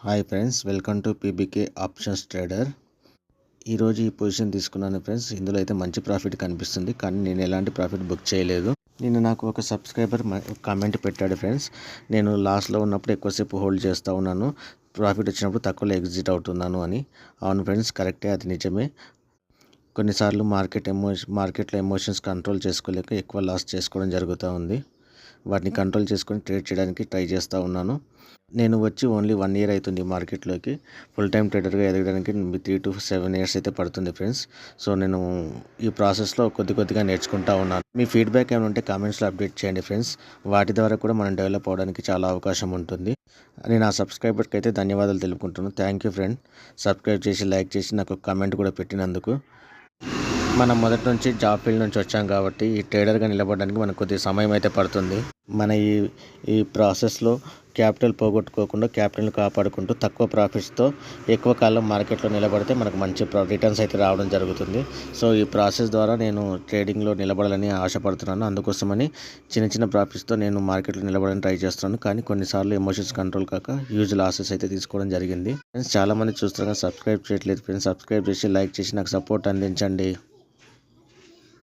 Hi friends, welcome to PBK options trader. ఈరోజు ఈ position తీసుకున్నాను ఫ్రెండ్స్. ఇందులో అయితే మంచి ప్రాఫిట్ కనిపిస్తుంది, కానీ నేను ఎలాంటి ప్రాఫిట్ బుక్ చేయలేదు. నిన్న నాకు ఒక సబ్స్క్రైబర్ కామెంట్ పెట్టాడు ఫ్రెండ్స్, నేను లాస్లో ఉన్నప్పుడు ఎక్కువసేపు హోల్డ్ చేస్తూ ఉన్నాను, ప్రాఫిట్ వచ్చినప్పుడు తక్కువలో ఎగ్జిట్ అవుతున్నాను అని. అవును ఫ్రెండ్స్, కరెక్టే, అది నిజమే. కొన్నిసార్లు మార్కెట్లో ఎమోషన్స్ కంట్రోల్ చేసుకోలేక ఎక్కువ లాస్ చేసుకోవడం జరుగుతూ ఉంది. వాటిని కంట్రోల్ చేసుకొని ట్రేడ్ చేయడానికి ట్రై చేస్తూ ఉన్నాను. నేను వచ్చి ఓన్లీ 1 year అవుతుంది మార్కెట్లోకి. ఫుల్ టైం ట్రేడర్గా ఎదగడానికి 3 to 7 years అయితే పడుతుంది ఫ్రెండ్స్. సో నేను ఈ ప్రాసెస్లో కొద్దిగా నేర్చుకుంటా ఉన్నాను. మీ ఫీడ్బ్యాక్ ఏమైనా ఉంటే కామెంట్స్లో అప్డేట్ చేయండి ఫ్రెండ్స్. వాటి ద్వారా కూడా మనం డెవలప్ అవడానికి చాలా అవకాశం ఉంటుంది. నేను ఆ సబ్స్క్రైబర్కి అయితే ధన్యవాదాలు తెలుపుకుంటున్నాను. Thank you friend. సబ్స్క్రైబ్ చేసి, లైక్ చేసి, నాకు కామెంట్ కూడా పెట్టినందుకు. మనం మొదటి నుంచి జాబ్ ఫీల్డ్ నుంచి వచ్చాం కాబట్టి ఈ ట్రేడర్గా నిలబడడానికి మనకు కొద్దిగా సమయం అయితే పడుతుంది. మన ఈ ప్రాసెస్లో క్యాపిటల్ పోగొట్టుకోకుండా, క్యాపిటల్ని కాపాడుకుంటూ తక్కువ ప్రాఫిట్స్తో ఎక్కువ కాలం మార్కెట్లో నిలబడితే మనకు మంచి రిటర్న్స్ అయితే రావడం జరుగుతుంది. సో ఈ ప్రాసెస్ ద్వారా నేను ట్రేడింగ్లో నిలబడాలని ఆశపడుతున్నాను. అందుకోసమని చిన్న ప్రాఫిట్స్తో నేను మార్కెట్లో నిలబడడానికి ట్రై చేస్తున్నాను. కానీ కొన్నిసార్లు ఎమోషన్స్ కంట్రోల్ కాక హ్యూజ్ లాసెస్ అయితే తీసుకోవడం జరిగింది. ఫ్రెండ్స్, చాలామంది చూస్తున్నారు, సబ్స్క్రైబ్ చేయట్లేదు ఫ్రెండ్స్. సబ్స్క్రైబ్ చేసి, లైక్ చేసి నాకు సపోర్ట్ అందించండి.